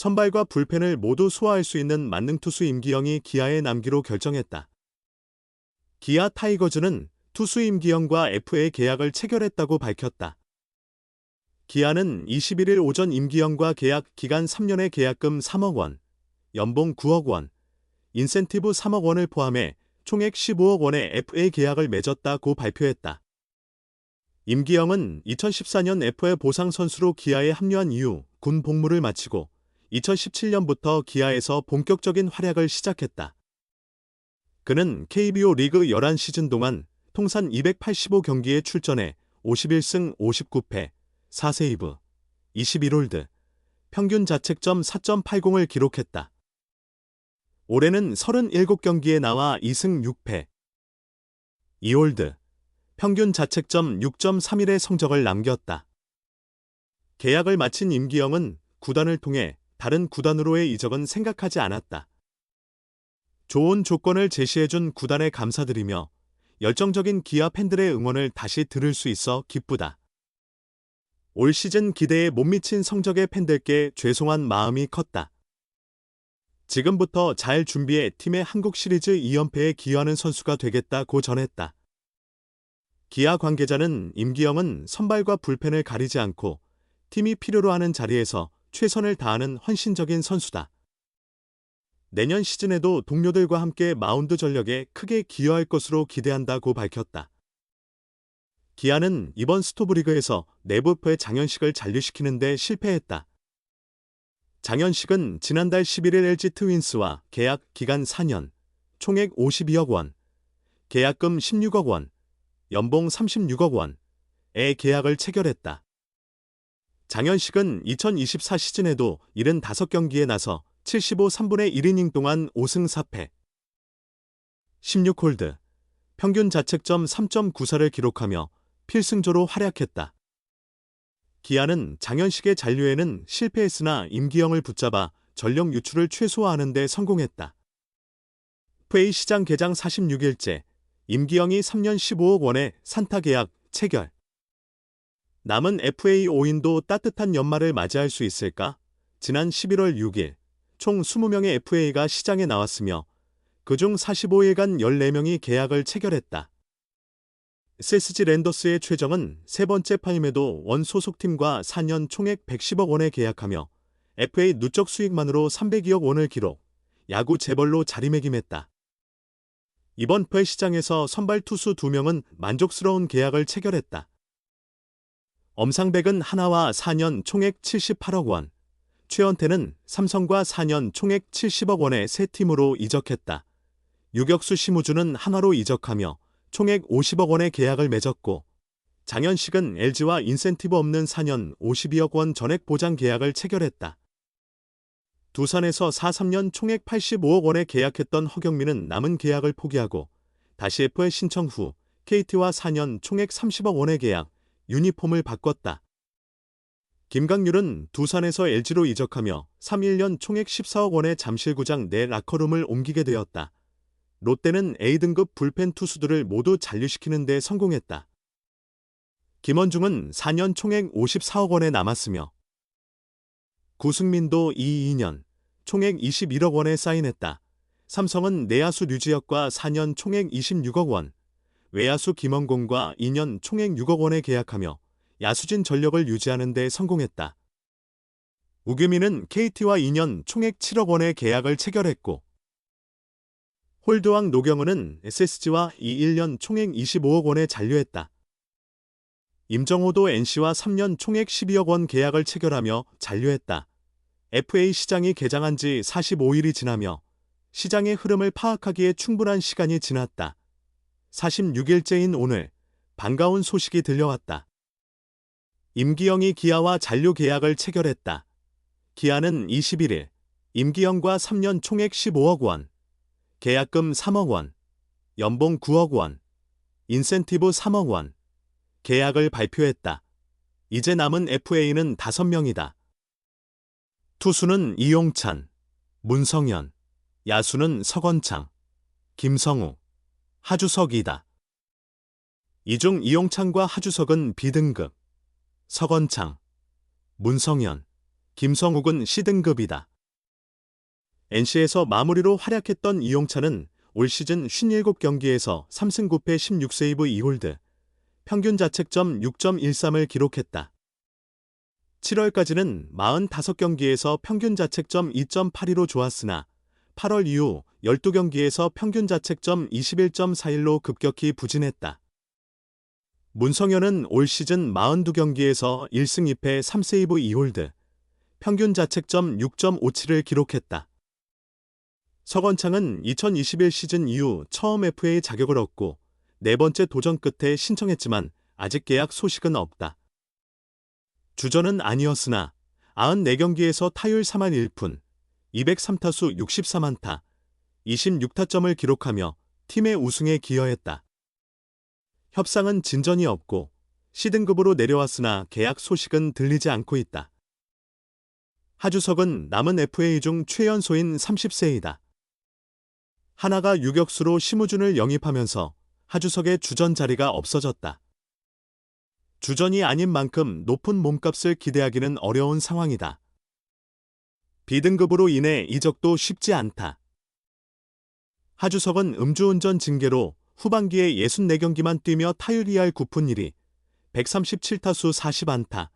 선발과 불펜을 모두 소화할 수 있는 만능투수 임기영이 기아에 남기로 결정했다. 기아 타이거즈는 투수 임기영과 FA 계약을 체결했다고 밝혔다. 기아는 21일 오전 임기영과 계약 기간 3년의 계약금 3억 원, 연봉 9억 원, 인센티브 3억 원을 포함해 총액 15억 원의 FA 계약을 맺었다고 발표했다. 임기영은 2014년 FA 보상 선수로 기아에 합류한 이후 군 복무를 마치고 2017년부터 기아에서 본격적인 활약을 시작했다. 그는 KBO 리그 11시즌 동안 통산 285경기에 출전해 51승 59패, 4세이브, 21홀드, 평균 자책점 4.80을 기록했다. 올해는 37경기에 나와 2승 6패, 2홀드, 평균 자책점 6.31의 성적을 남겼다. 계약을 마친 임기영은 구단을 통해 다른 구단으로의 이적은 생각하지 않았다. 좋은 조건을 제시해준 구단에 감사드리며 열정적인 기아 팬들의 응원을 다시 들을 수 있어 기쁘다. 올 시즌 기대에 못 미친 성적의 팬들께 죄송한 마음이 컸다. 지금부터 잘 준비해 팀의 한국 시리즈 2연패에 기여하는 선수가 되겠다고 전했다. 기아 관계자는 임기영은 선발과 불펜을 가리지 않고 팀이 필요로 하는 자리에서 최선을 다하는 헌신적인 선수다. 내년 시즌에도 동료들과 함께 마운드 전력에 크게 기여할 것으로 기대한다고 밝혔다. 기아는 이번 스토브리그에서 내부표의 장현식을 잔류시키는 데 실패했다. 장현식은 지난달 11일 LG 트윈스와 계약 기간 4년, 총액 52억 원, 계약금 16억 원, 연봉 36억 원의 계약을 체결했다. 장현식은 2024 시즌에도 75경기에 나서 75 3분의 1이닝 동안 5승 4패, 16홀드, 평균 자책점 3.94를 기록하며 필승조로 활약했다. 기아는 장현식의 잔류에는 실패했으나 임기영을 붙잡아 전력 유출을 최소화하는 데 성공했다. FA 시장 개장 46일째, 임기영이 3년 15억 원의 산타 계약 체결. 남은 FA 오인도 따뜻한 연말을 맞이할 수 있을까? 지난 11월 6일, 총 20명의 FA가 시장에 나왔으며 그중 45일간 14명이 계약을 체결했다. SSG 랜더스의 최정은 세 번째 파임에도 원 소속팀과 4년 총액 110억 원에 계약하며 FA 누적 수익만으로 302억 원을 기록, 야구 재벌로 자리매김했다. 이번 FA 시장에서 선발 투수 2명은 만족스러운 계약을 체결했다. 엄상백은 하나와 4년 총액 78억 원, 최원태는 삼성과 4년 총액 70억 원의 세 팀으로 이적했다. 유격수 심우주는 한화로 이적하며 총액 50억 원의 계약을 맺었고, 장현식은 LG와 인센티브 없는 4년 52억 원 전액 보장 계약을 체결했다. 두산에서 4-3년 총액 85억 원에 계약했던 허경민은 남은 계약을 포기하고 다시 FA 신청 후 KT와 4년 총액 30억 원의 계약, 유니폼을 바꿨다. 김강률은 두산에서 LG로 이적하며 3-1년 총액 14억 원의 잠실구장 내 라커룸을 옮기게 되었다. 롯데는 A등급 불펜 투수들을 모두 잔류시키는 데 성공했다. 김원중은 4년 총액 54억 원에 남았으며 구승민도 2-2년 총액 21억 원에 사인했다. 삼성은 내야수 류지혁과 4년 총액 26억 원, 외야수 김원공과 2년 총액 6억 원에 계약하며 야수진 전력을 유지하는 데 성공했다. 우규민은 KT와 2년 총액 7억 원의 계약을 체결했고, 홀드왕 노경은은 SSG와 1년 총액 25억 원에 잔류했다. 임정호도 NC와 3년 총액 12억 원 계약을 체결하며 잔류했다. FA 시장이 개장한 지 45일이 지나며 시장의 흐름을 파악하기에 충분한 시간이 지났다. 46일째인 오늘 반가운 소식이 들려왔다. 임기영이 기아와 잔류 계약을 체결했다. 기아는 21일 임기영과 3년 총액 15억 원, 계약금 3억 원, 연봉 9억 원, 인센티브 3억 원, 계약을 발표했다. 이제 남은 FA는 5명이다. 투수는 이용찬, 문성현, 야수는 서건창, 김성우, 하주석이다. 이 중 이용찬과 하주석은 B등급, 서건창, 문성현, 김성욱은 C등급이다. NC에서 마무리로 활약했던 이용찬은 올 시즌 57경기에서 3승 9패 16세이브 2홀드, 평균 자책점 6.13을 기록했다. 7월까지는 45경기에서 평균 자책점 2.82로 좋았으나 8월 이후 12경기에서 평균 자책점 21.41로 급격히 부진했다. 문성현은 올 시즌 42경기에서 1승 2패 3세이브 2홀드, 평균 자책점 6.57을 기록했다. 서건창은 2021 시즌 이후 처음 FA 자격을 얻고 네 번째 도전 끝에 신청했지만 아직 계약 소식은 없다. 주전은 아니었으나 94경기에서 타율 3할 1푼, 203타수 64안타, 26타점을 기록하며 팀의 우승에 기여했다. 협상은 진전이 없고 C등급으로 내려왔으나 계약 소식은 들리지 않고 있다. 하주석은 남은 FA 중 최연소인 30세이다. 하나가 유격수로 심우준을 영입하면서 하주석의 주전 자리가 없어졌다. 주전이 아닌 만큼 높은 몸값을 기대하기는 어려운 상황이다. B등급으로 인해 이적도 쉽지 않다. 하주석은 음주운전 징계로 후반기에 64경기만 뛰며 타율 2할 9푼 1리, 137타수 40안타,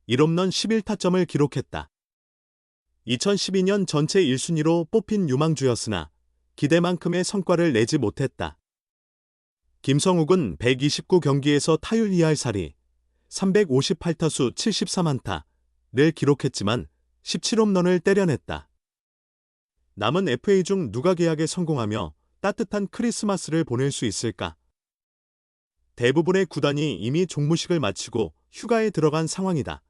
1홈런 11타점을 기록했다. 2012년 전체 1순위로 뽑힌 유망주였으나 기대만큼의 성과를 내지 못했다. 김성욱은 129경기에서 타율 2할 4리, 358타수 73안타를 기록했지만 17홈런을 때려냈다. 남은 FA 중 누가 계약에 성공하며 따뜻한 크리스마스를 보낼 수 있을까? 대부분의 구단이 이미 종무식을 마치고 휴가에 들어간 상황이다.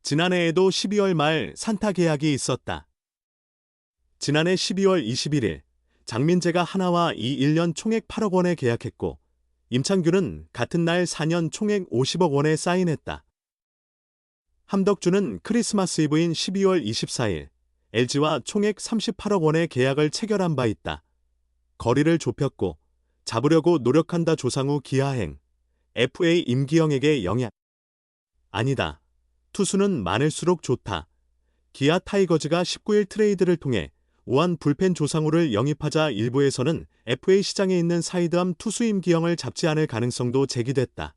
지난해에도 12월 말 산타 계약이 있었다. 지난해 12월 21일 장민재가 하나와 이 1년 총액 8억 원에 계약했고 임창규는 같은 날 4년 총액 50억 원에 사인했다. 함덕주는 크리스마스 이브인 12월 24일 LG와 총액 38억 원의 계약을 체결한 바 있다. 거리를 좁혔고 잡으려고 노력한다. 조상우 기아행, FA 임기영에게 영향. 아니다. 투수는 많을수록 좋다. 기아 타이거즈가 19일 트레이드를 통해 우한 불펜 조상우를 영입하자 일부에서는 FA 시장에 있는 사이드암 투수 임기영을 잡지 않을 가능성도 제기됐다.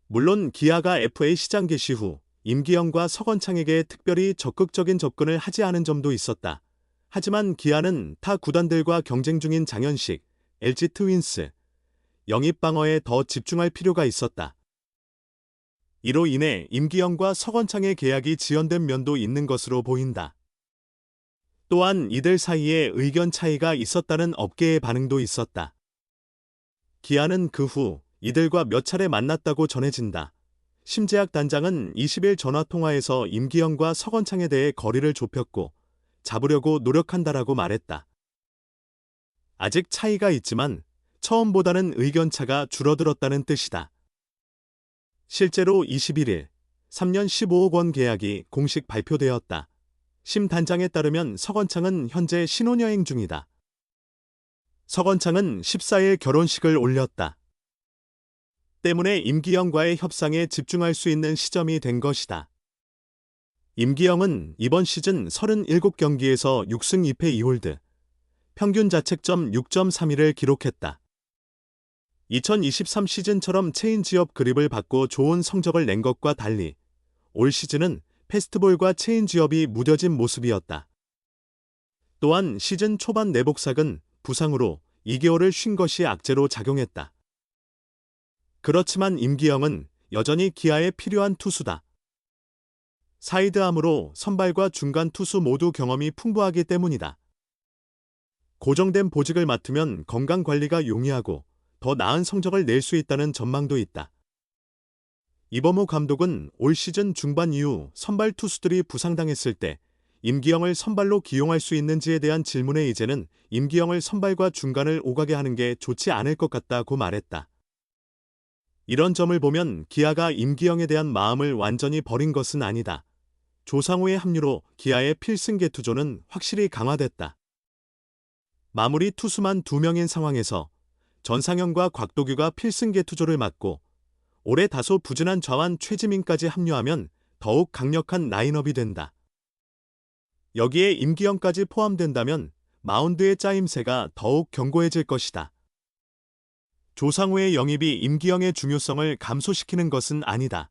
물론 기아가 FA 시장 개시 후 임기영과 서건창에게 특별히 적극적인 접근을 하지 않은 점도 있었다. 하지만 기아는 타 구단들과 경쟁 중인 장현식, LG 트윈스, 영입 방어에 더 집중할 필요가 있었다. 이로 인해 임기영과 서건창의 계약이 지연된 면도 있는 것으로 보인다. 또한 이들 사이에 의견 차이가 있었다는 업계의 반응도 있었다. 기아는 그 후 이들과 몇 차례 만났다고 전해진다. 심재학 단장은 20일 전화통화에서 임기영과 서건창에 대해 거리를 좁혔고 잡으려고 노력한다라고 말했다. 아직 차이가 있지만 처음보다는 의견차가 줄어들었다는 뜻이다. 실제로 21일 3년 15억 원 계약이 공식 발표되었다. 심 단장에 따르면 서건창은 현재 신혼여행 중이다. 서건창은 14일 결혼식을 올렸다. 때문에 임기영과의 협상에 집중할 수 있는 시점이 된 것이다. 임기영은 이번 시즌 37경기에서 6승 2패 2홀드, 평균 자책점 6.31을 기록했다. 2023 시즌처럼 체인지업 그립을 받고 좋은 성적을 낸 것과 달리 올 시즌은 패스트볼과 체인지업이 무뎌진 모습이었다. 또한 시즌 초반 내복삭은 부상으로 2개월을 쉰 것이 악재로 작용했다. 그렇지만 임기영은 여전히 기아에 필요한 투수다. 사이드암으로 선발과 중간 투수 모두 경험이 풍부하기 때문이다. 고정된 보직을 맡으면 건강 관리가 용이하고 더 나은 성적을 낼 수 있다는 전망도 있다. 이범호 감독은 올 시즌 중반 이후 선발 투수들이 부상당했을 때 임기영을 선발로 기용할 수 있는지에 대한 질문에 이제는 임기영을 선발과 중간을 오가게 하는 게 좋지 않을 것 같다고 말했다. 이런 점을 보면 기아가 임기영에 대한 마음을 완전히 버린 것은 아니다. 조상우의 합류로 기아의 필승 개투조는 확실히 강화됐다. 마무리 투수만 2명인 상황에서 전상현과 곽도규가 필승 개투조를 맡고 올해 다소 부진한 좌완 최지민까지 합류하면 더욱 강력한 라인업이 된다. 여기에 임기영까지 포함된다면 마운드의 짜임새가 더욱 견고해질 것이다. 조상우의 영입이 임기영의 중요성을 감소시키는 것은 아니다.